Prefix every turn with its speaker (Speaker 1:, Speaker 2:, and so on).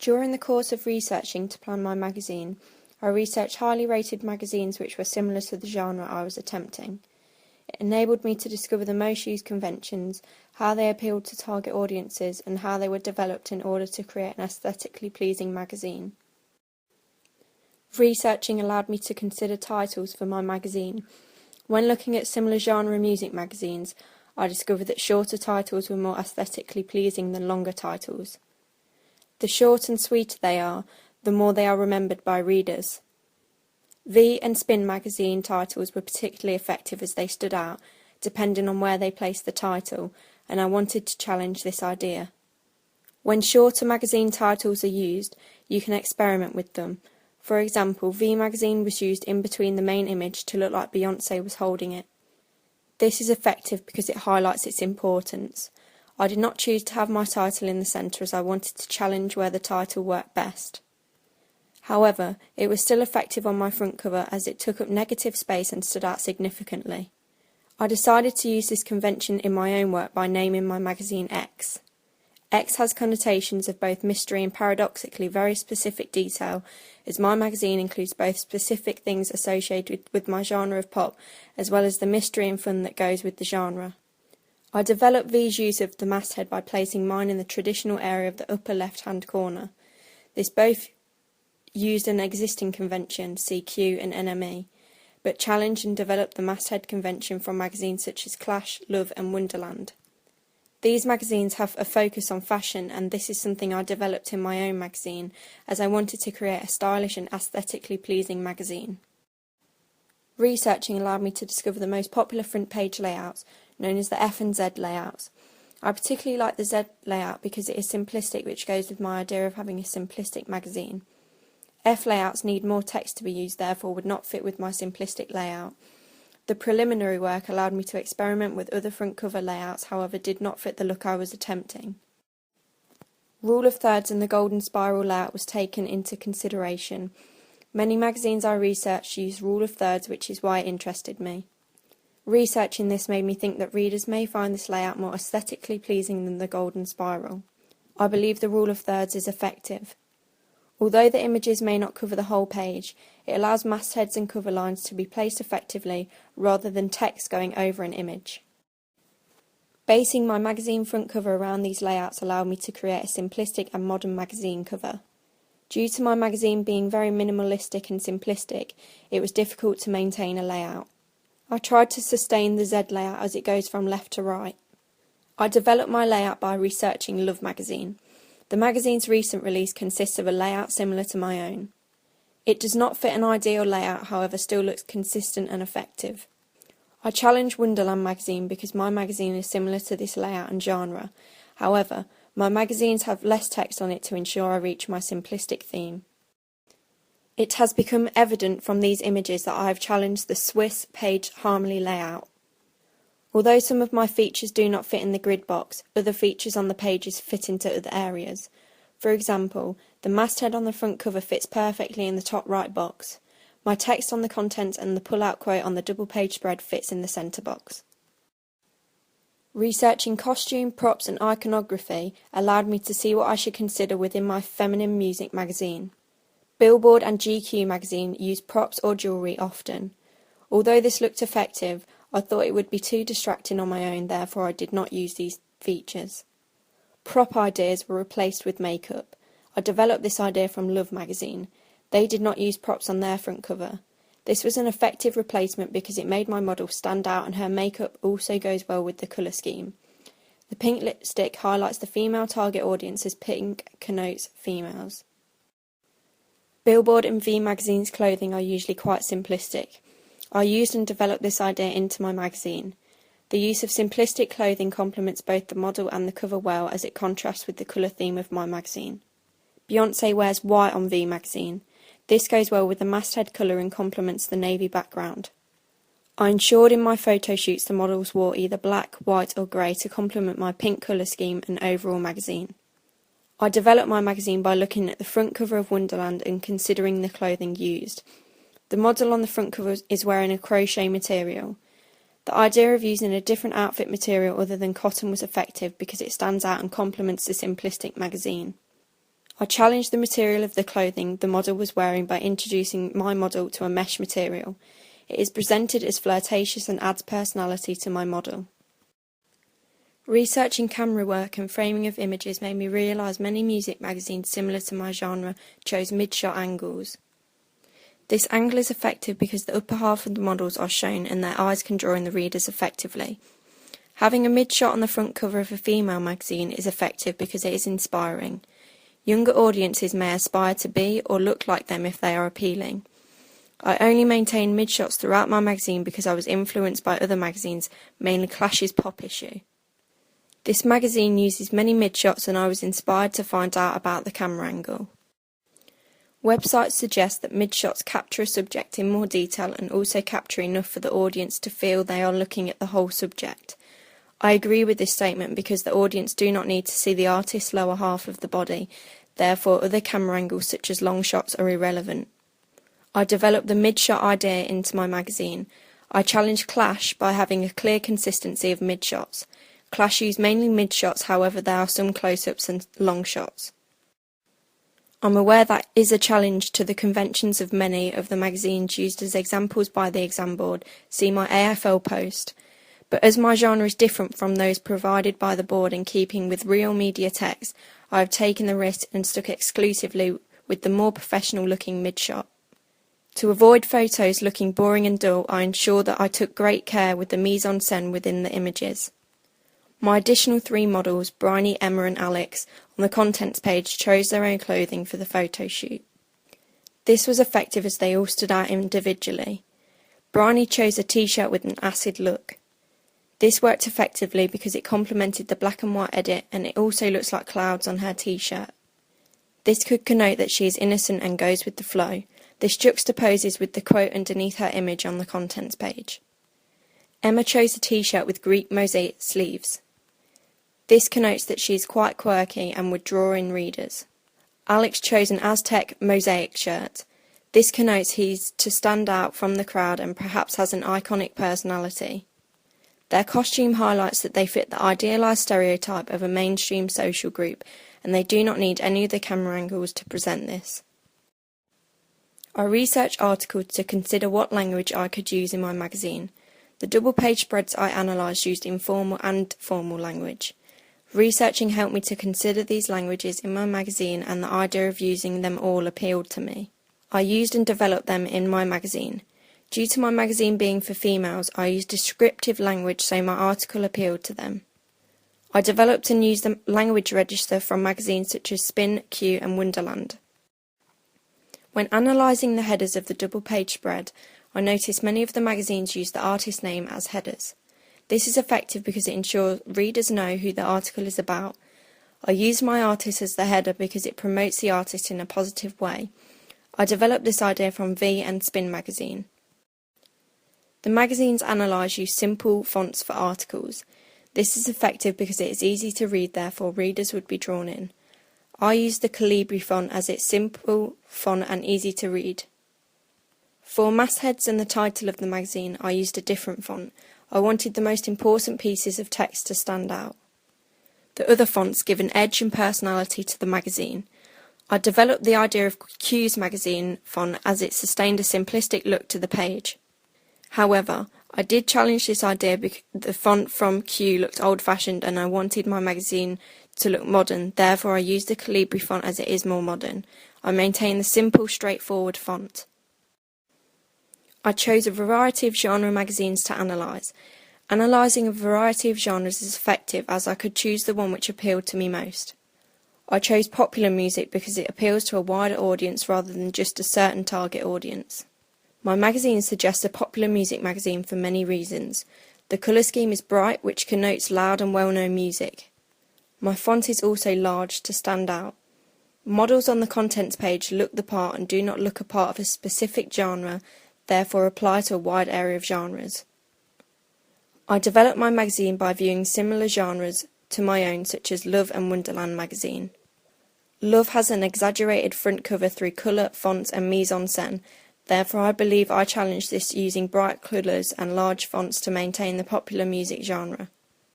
Speaker 1: During the course of researching to plan my magazine, I researched highly rated magazines which were similar to the genre I was attempting. It enabled me to discover the most used conventions, how they appealed to target audiences, and how they were developed in order to create an aesthetically pleasing magazine. Researching allowed me to consider titles for my magazine. When looking at similar genre music magazines, I discovered that shorter titles were more aesthetically pleasing than longer titles. The short and sweeter they are, the more they are remembered by readers. V and Spin magazine titles were particularly effective as they stood out, depending on where they placed the title, and I wanted to challenge this idea. When shorter magazine titles are used, you can experiment with them. For example, V magazine was used in between the main image to look like Beyoncé was holding it. This is effective because it highlights its importance. I did not choose to have my title in the centre as I wanted to challenge where the title worked best. However, it was still effective on my front cover as it took up negative space and stood out significantly. I decided to use this convention in my own work by naming my magazine X. X has connotations of both mystery and paradoxically very specific detail, as my magazine includes both specific things associated with my genre of pop, as well as the mystery and fun that goes with the genre. I developed V's use of the masthead by placing mine in the traditional area of the upper left-hand corner. This both used an existing convention, CQ and NME, but challenged and developed the masthead convention from magazines such as Clash, Love and Wonderland. These magazines have a focus on fashion, and this is something I developed in my own magazine, as I wanted to create a stylish and aesthetically pleasing magazine. Researching allowed me to discover the most popular front page layouts, known as the F and Z layouts. I particularly like the Z layout because it is simplistic, which goes with my idea of having a simplistic magazine. F layouts need more text to be used, therefore would not fit with my simplistic layout. The preliminary work allowed me to experiment with other front cover layouts, however did not fit the look I was attempting. Rule of thirds and the golden spiral layout was taken into consideration. Many magazines I researched use rule of thirds, which is why it interested me. Researching this made me think that readers may find this layout more aesthetically pleasing than the golden spiral. I believe the rule of thirds is effective. Although the images may not cover the whole page, it allows mastheads and cover lines to be placed effectively rather than text going over an image. Basing my magazine front cover around these layouts allowed me to create a simplistic and modern magazine cover. Due to my magazine being very minimalistic and simplistic, it was difficult to maintain a layout. I tried to sustain the Z layout as it goes from left to right. I developed my layout by researching Love magazine. The magazine's recent release consists of a layout similar to my own. It does not fit an ideal layout, however still looks consistent and effective. I challenged Wonderland magazine because my magazine is similar to this layout and genre. However, my magazines have less text on it to ensure I reach my simplistic theme. It has become evident from these images that I have challenged the Swiss page harmony layout. Although some of my features do not fit in the grid box, other features on the pages fit into other areas. For example, the masthead on the front cover fits perfectly in the top right box. My text on the contents and the pull-out quote on the double page spread fits in the centre box. Researching costume, props and iconography allowed me to see what I should consider within my feminine music magazine. Billboard and GQ magazine use props or jewellery often. Although this looked effective, I thought it would be too distracting on my own, therefore I did not use these features. Prop ideas were replaced with makeup. I developed this idea from Love magazine. They did not use props on their front cover. This was an effective replacement because it made my model stand out and her makeup also goes well with the colour scheme. The pink lipstick highlights the female target audience as pink connotes females. Billboard and V magazine's clothing are usually quite simplistic. I used and developed this idea into my magazine. The use of simplistic clothing complements both the model and the cover well as it contrasts with the colour theme of my magazine. Beyoncé wears white on V magazine. This goes well with the masthead colour and complements the navy background. I ensured in my photo shoots the models wore either black, white or grey to complement my pink colour scheme and overall magazine. I developed my magazine by looking at the front cover of Wonderland and considering the clothing used. The model on the front cover is wearing a crochet material. The idea of using a different outfit material other than cotton was effective because it stands out and complements the simplistic magazine. I challenged the material of the clothing the model was wearing by introducing my model to a mesh material. It is presented as flirtatious and adds personality to my model. Researching camera work and framing of images made me realise many music magazines similar to my genre chose mid-shot angles. This angle is effective because the upper half of the models are shown and their eyes can draw in the readers effectively. Having a mid-shot on the front cover of a female magazine is effective because it is inspiring. Younger audiences may aspire to be or look like them if they are appealing. I only maintained mid-shots throughout my magazine because I was influenced by other magazines, mainly Clash's Pop issue. This magazine uses many mid-shots and I was inspired to find out about the camera angle. Websites suggest that mid-shots capture a subject in more detail and also capture enough for the audience to feel they are looking at the whole subject. I agree with this statement because the audience do not need to see the artist's lower half of the body, therefore other camera angles such as long shots are irrelevant. I developed the mid-shot idea into my magazine. I challenged Clash by having a clear consistency of mid-shots. Clash use mainly mid-shots, however there are some close-ups and long shots. I'm aware that is a challenge to the conventions of many of the magazines used as examples by the exam board, see my AFL post, but as my genre is different from those provided by the board in keeping with real media text, I have taken the risk and stuck exclusively with the more professional looking mid-shot. To avoid photos looking boring and dull, I ensured that I took great care with the mise-en-scène within the images. My additional 3 models, Bryony, Emma and Alex, on the contents page chose their own clothing for the photo shoot. This was effective as they all stood out individually. Bryony chose a t-shirt with an acid look. This worked effectively because it complemented the black and white edit and it also looks like clouds on her t-shirt. This could connote that she is innocent and goes with the flow. This juxtaposes with the quote underneath her image on the contents page. Emma chose a t-shirt with Greek mosaic sleeves. This connotes that she is quite quirky and would draw in readers. Alex chose an Aztec mosaic shirt. This connotes he's to stand out from the crowd and perhaps has an iconic personality. Their costume highlights that they fit the idealised stereotype of a mainstream social group and they do not need any of the camera angles to present this. I researched articles to consider what language I could use in my magazine. The double-page spreads I analysed used informal and formal language. Researching helped me to consider these languages in my magazine and the idea of using them all appealed to me. I used and developed them in my magazine. Due to my magazine being for females, I used descriptive language so my article appealed to them. I developed and used the language register from magazines such as Spin, Q and Wonderland. When analysing the headers of the double-page spread, I noticed many of the magazines use the artist name as headers. This is effective because it ensures readers know who the article is about. I use my artist as the header because it promotes the artist in a positive way. I developed this idea from V and Spin magazine. The magazines analysed use simple fonts for articles. This is effective because it is easy to read, therefore readers would be drawn in. I used the Calibri font as it's simple font and easy to read. For mastheads and the title of the magazine, I used a different font. I wanted the most important pieces of text to stand out. The other fonts give an edge and personality to the magazine. I developed the idea of Q's magazine font as it sustained a simplistic look to the page. However, I did challenge this idea because the font from Q looked old-fashioned and I wanted my magazine to look modern, therefore I used the Calibri font as it is more modern. I maintained the simple, straightforward font. I chose a variety of genre magazines to analyse. Analysing a variety of genres is effective as I could choose the one which appealed to me most. I chose popular music because it appeals to a wider audience rather than just a certain target audience. My magazine suggests a popular music magazine for many reasons. The colour scheme is bright, which connotes loud and well-known music. My font is also large to stand out. Models on the contents page look the part and do not look a part of a specific genre, therefore apply to a wide area of genres. I developed my magazine by viewing similar genres to my own, such as Love and Wonderland magazine. Love has an exaggerated front cover through colour, fonts and mise-en-scène, therefore I believe I challenged this using bright colours and large fonts to maintain the popular music genre.